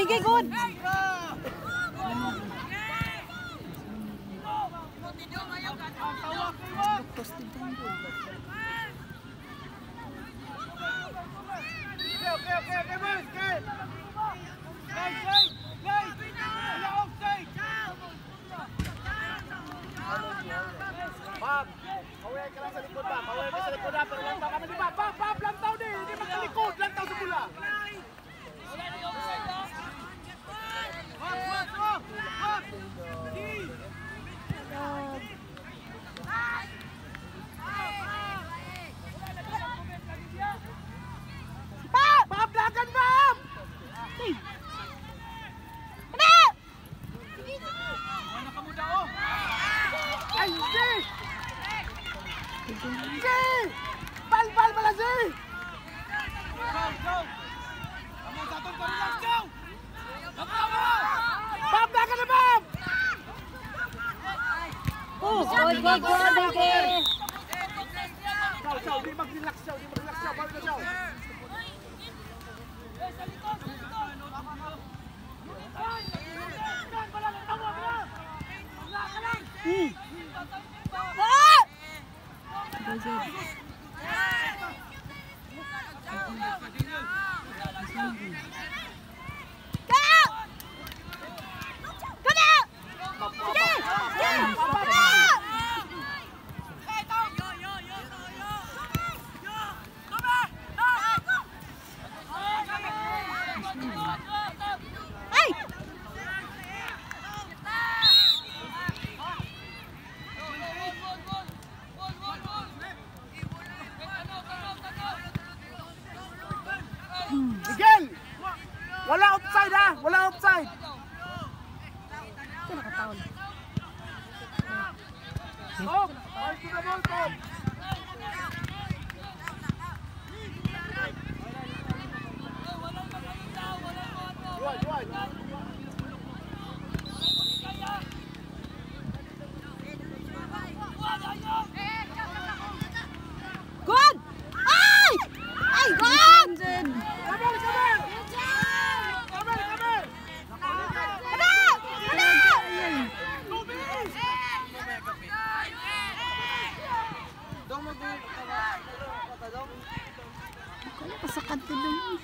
Miggy, good. Bob, away ka lang sa likod ba? Away ka sa likod na, pero lantaw ka na di ba? Bob, lantaw din! Hindi magkalikod, lantaw sa pula! Bob, lagan Bob! Ay, Zee! Zee! Bal pala, Zee! Bob, lagan na Bob! Oh, good, okay. Siyaw, di mag-relax siyaw, bawi na siyaw. Miguel! Wala offside ha! Wala offside! Ito nakataon. Tom! Mark to the ball, Tom! Juan! Good! Ay! Ay, good! Kamer! Kaya pa sa kanto doon.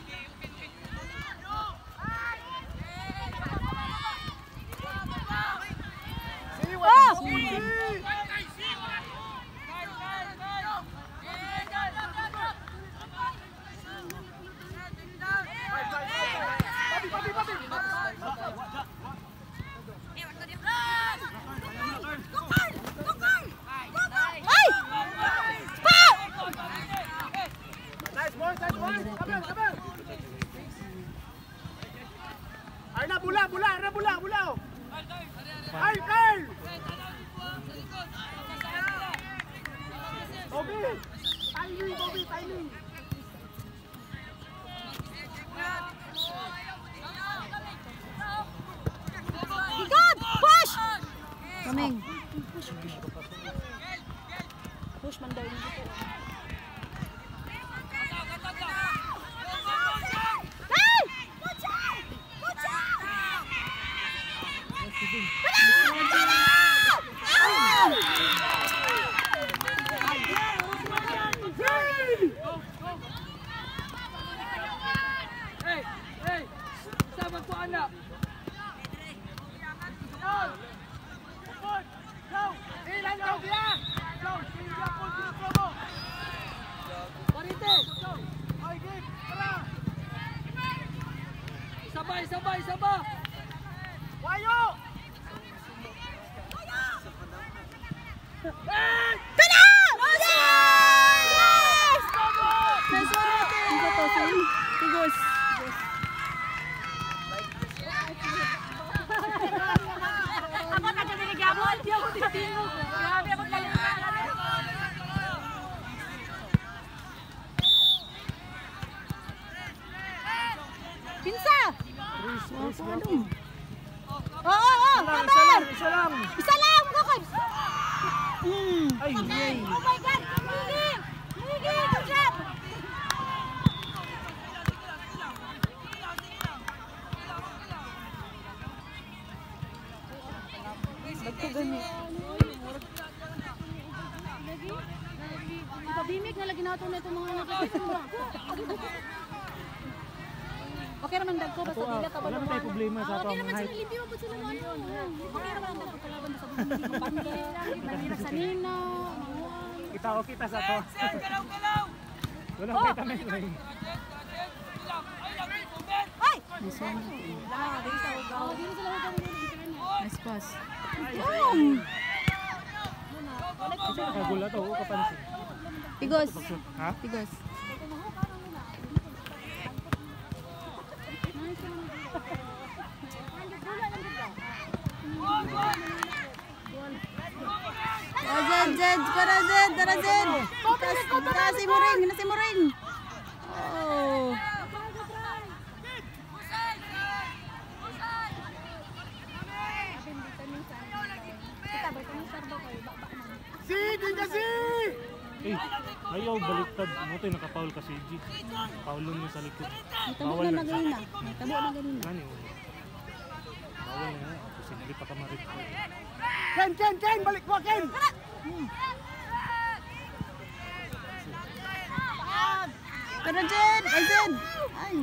Arna bola. Ay, Kyle! Bobby, timing. Good! Push! Coming. Push man daw yung dito. Sabay! Wayo! Kada! Yes! Ito to, sa'yo. Tigos. Ako na kami nagabot. Di ako titingog. Grabe ako talaga. Pinsa! Isa lang. Isa lang! Bakit? Ay, Oh my God! Migi! Good job! Pabimik na lagi nato na itong mga nakakasama. Okay naman dagko basta dila ka ba? Wala man tayo problema sa Okay atong naman height. sila hindi mo po sila ano. Okay naman dagko kalaban sa hindi pamilya, mahirap sa nina, manguan. Kita o kita sa to. Wala kayo tayo rin. Ay! This one. Ah, dili sa ugaw. Dili sila ugaw ng internet. Nice pass. Kasi nakagula to, o kapansin. Pigos. Ha? Pigos. Zed, para Zed, tara Zed. Nasi mo ring. Oh. Si, din kasi! Eh, ayaw baliktad. Ano tayo nakapaul ka si G. Paulon niya sa likod. Tabo na ganina. Tabo na ganina. Gani o. Bawal na yan. Posible pa ka marit. Ken! Balik mo, Ken! Tara Zed, ay Zed. Ay.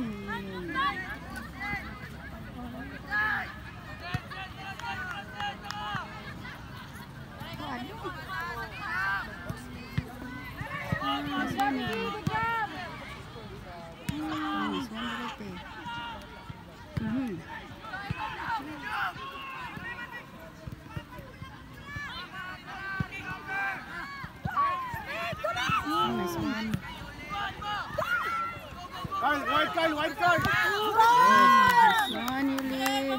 Nice one. Wide card! Nice one, Yuli.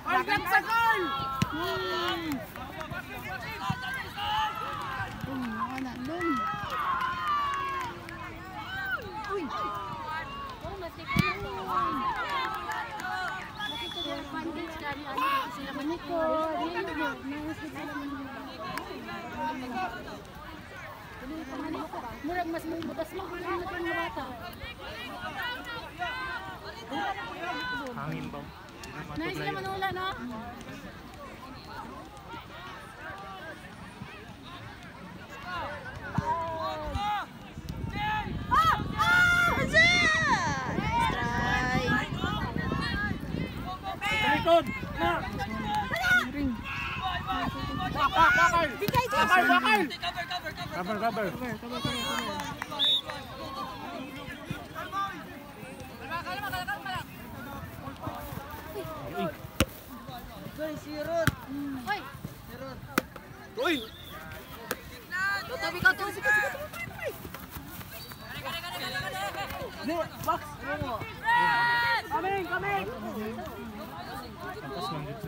Agad sa goal! Anak dong. Uy. Oh, masik ko. Bakit ko yung bandage kami ano sila maniko. Murag mas butas mo kung ano itong mga bata. Hangin ba? Nais sila manula, no? Sa likod! Na! Ring. Bakal! Cover! Oy! Uy! Tabi ka to. Box! Coming! Tapos lang dito.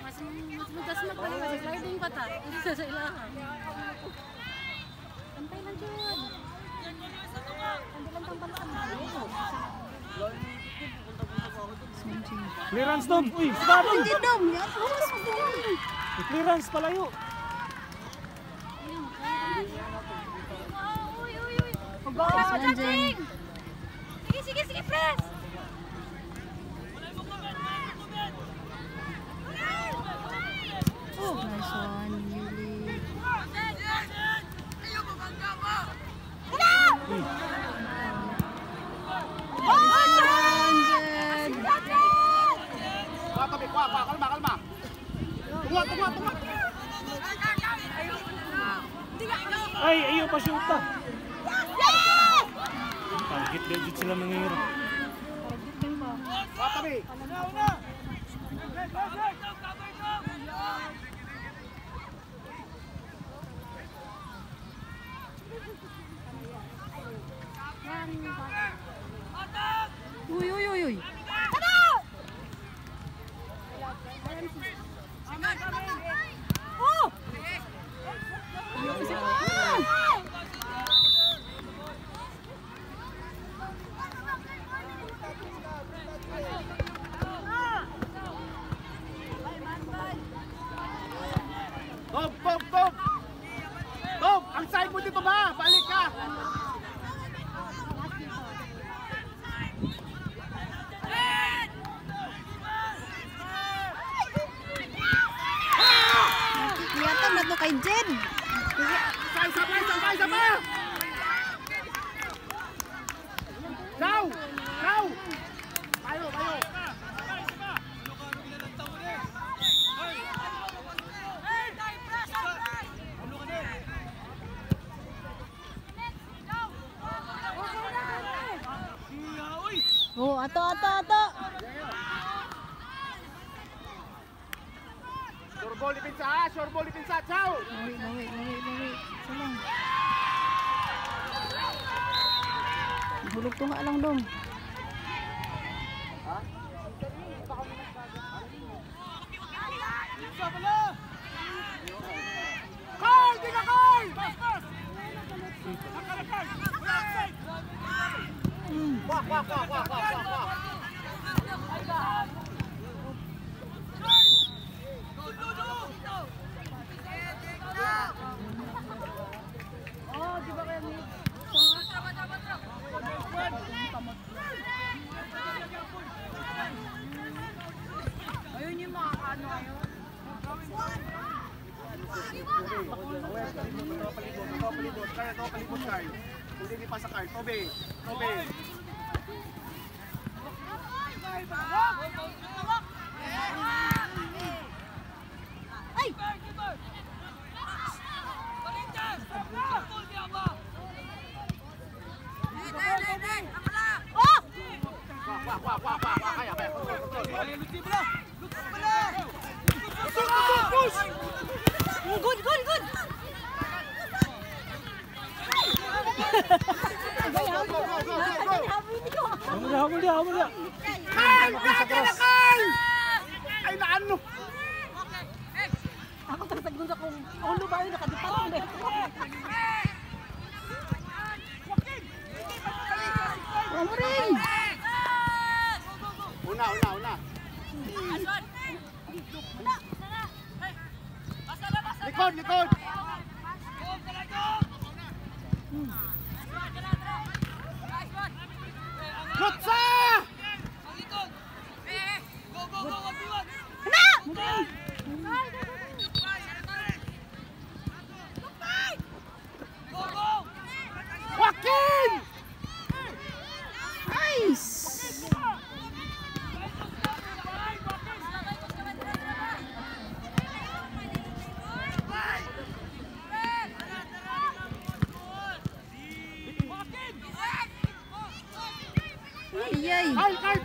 Mas butas na pala kasi sliding pa ta. Hindi sa ilahan. Antay lang dyan. Antay lang pang palakan. Clearance dom! Uy! Sigado! Hindi dong. Clearance palayo! Uy. Nice one, Jen. Sige, press! Nice one, Yuli. Kalma! Tunga! Ay! Ayaw pa shoot pa! Target legit sila nangyayari. Tabi! Uy. Oh! dito ba? Balik ka! Yata na to kay Jen. Isa pa! Daw! Tayo! Oh, ato. Sure ball ipinsa, ciao! Bawi. Salang. Hulog to nga lang dong. Carl! Di ka Carl! Wah! Ayun yung mga ano ngayon. Palibot, Carl. Hindi pa sa Carl. Tobe. Ay! Good! Hamul dia. Carl! Carl! Ay, naano? Ako tagsagdun sa kung lubayo nakadipat ko na ito. Ring. Una. Likod! Lutsa! Joaquin! Nice. Ay. Carl!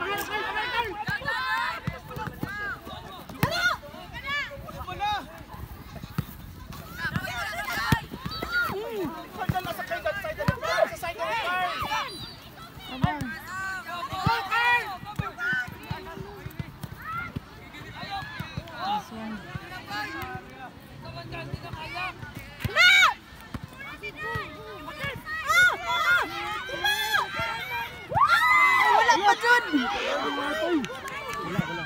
Abang. This one. Wala pa dun. Wala.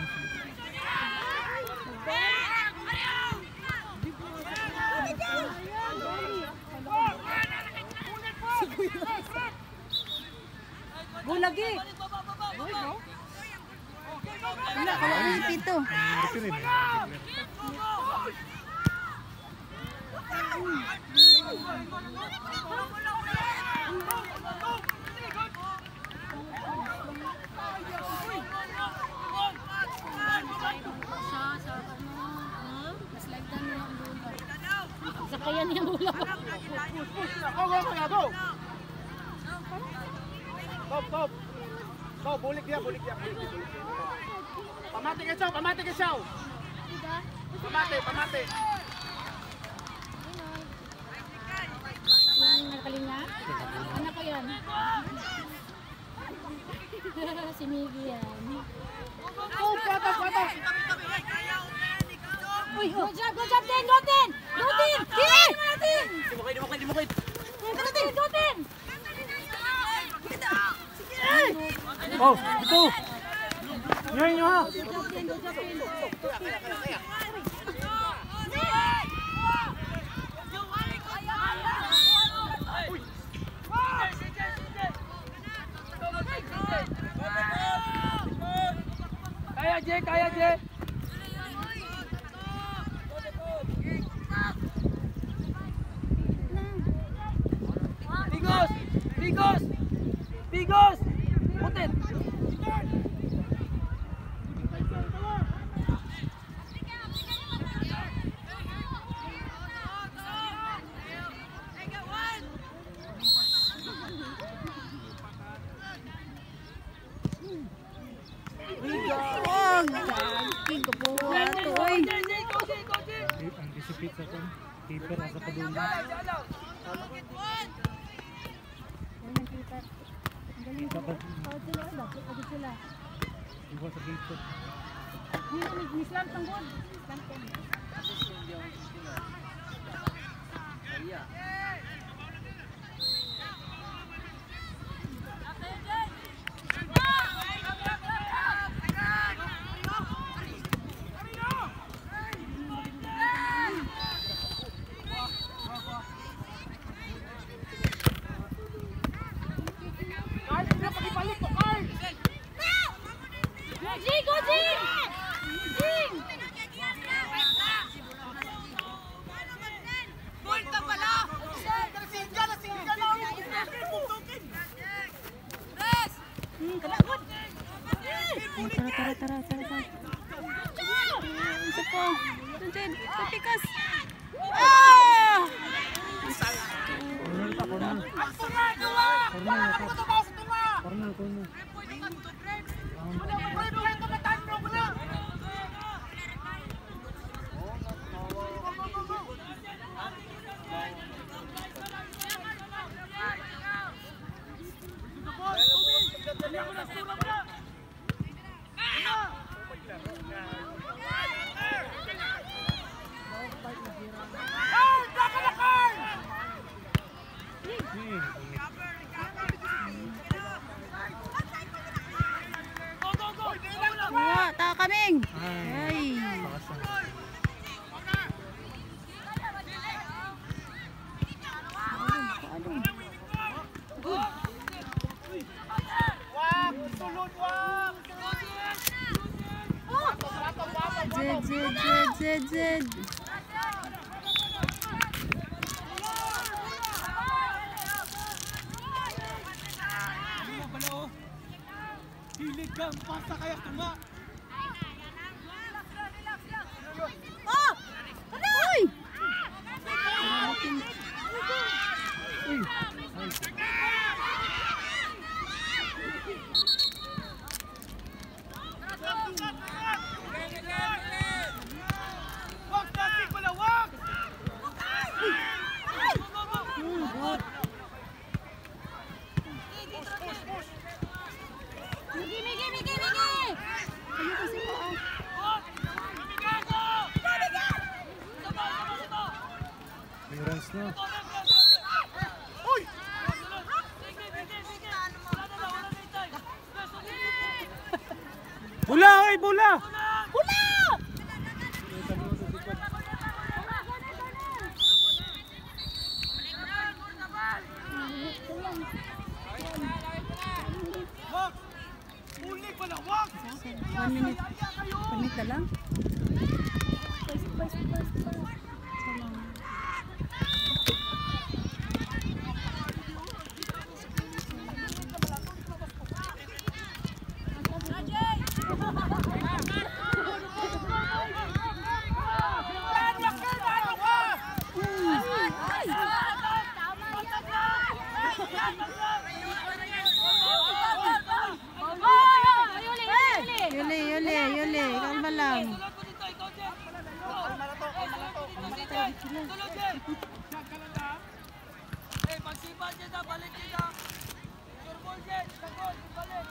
Bulagi! Wala, kala ko yung pito. Sakayan niyang ulo. Go! Go, bulik dia. Pamati ka siyaw. Pamati. Yung nakalinga? Ano ko yan? Si Miggy yan. Oh, pata. Uy, good job, Den! Dotin! Sige! Di mo kayo! Dotin! Oh, itu. Yan nyo ha. Bigos! Bigos! Putin! Wag! Daging ko po ato, oy. Ang disipit sa kan. Keeper asa pa doon. Dapat iwa sa keeper. Mislam tanggol. Tara. Isa po. Tunjin, tapikas. Ah! Corner. Wala, ta kaming. Ay. Zed. Hilig kang pasa kaya tunga. Uy! Wag plastic pala, wag! Migi. Ano kasi po ah? Clearance na. Bola! Wag! Uli pala, wag! 1 minute. 1 minute na lang. Yuli. Kalma lang. Magsipa dyan na, balik dyan na. Turbol dyan, tagol, balik.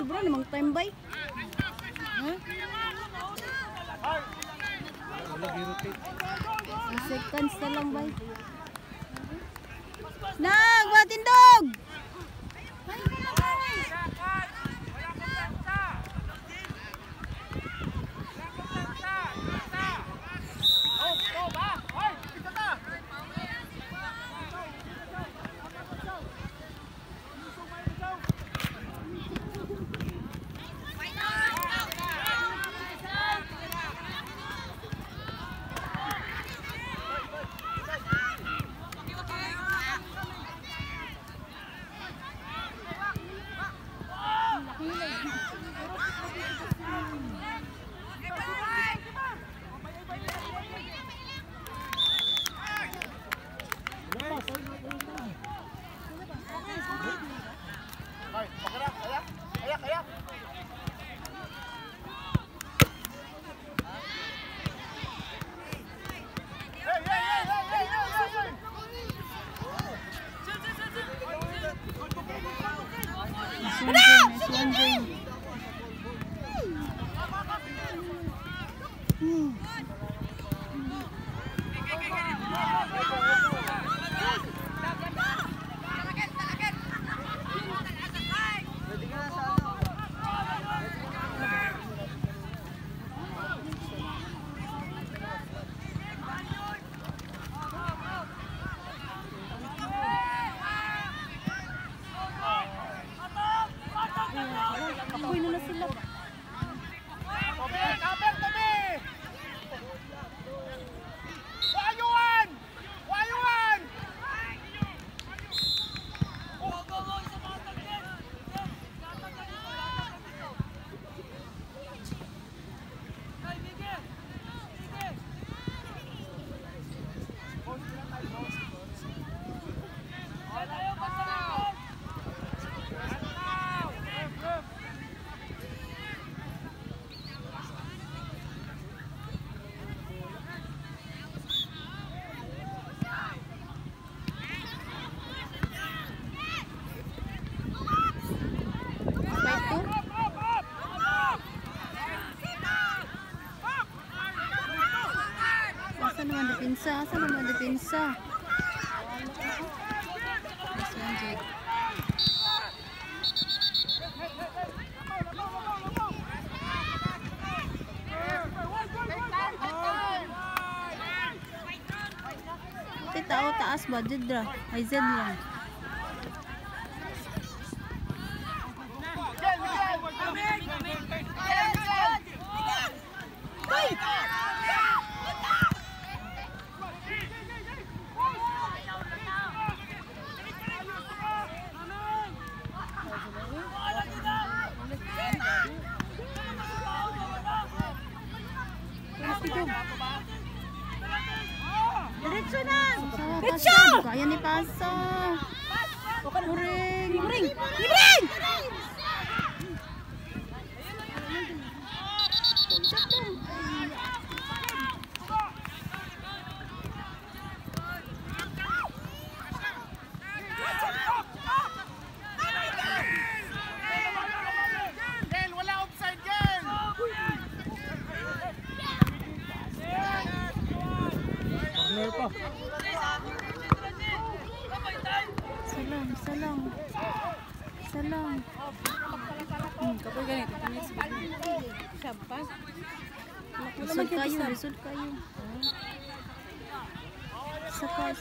sobra namang time bay. Ha? Wala gi-rotate. 2 seconds na lang bay. Nag, batindog! Apoy na sila. Wayuan! Wayuan! Asa naman depensa? Tao taas ba didra? Ay zen lang. Diretso na! Diretso! Kaya ni Paso. Muring! Muring! Muring! Salang. Kapag ganito, siya pa. Result kayo. Saka.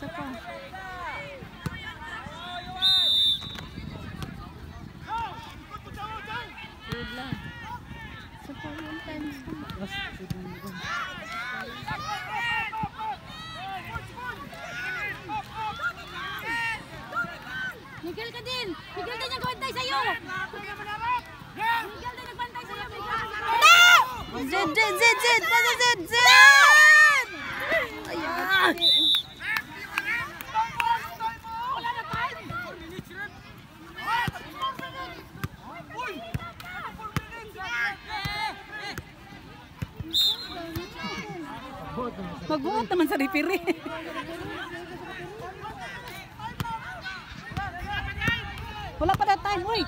Good lang. Saka one times. Miguel ka din! Miguel din yung nagbantay sa'yo! Miguel din nagbantay sa'yo! Zed! Pasa Zed! Ayan! Wala na time! Magbuot naman sa referee. Wala pa na time, uy!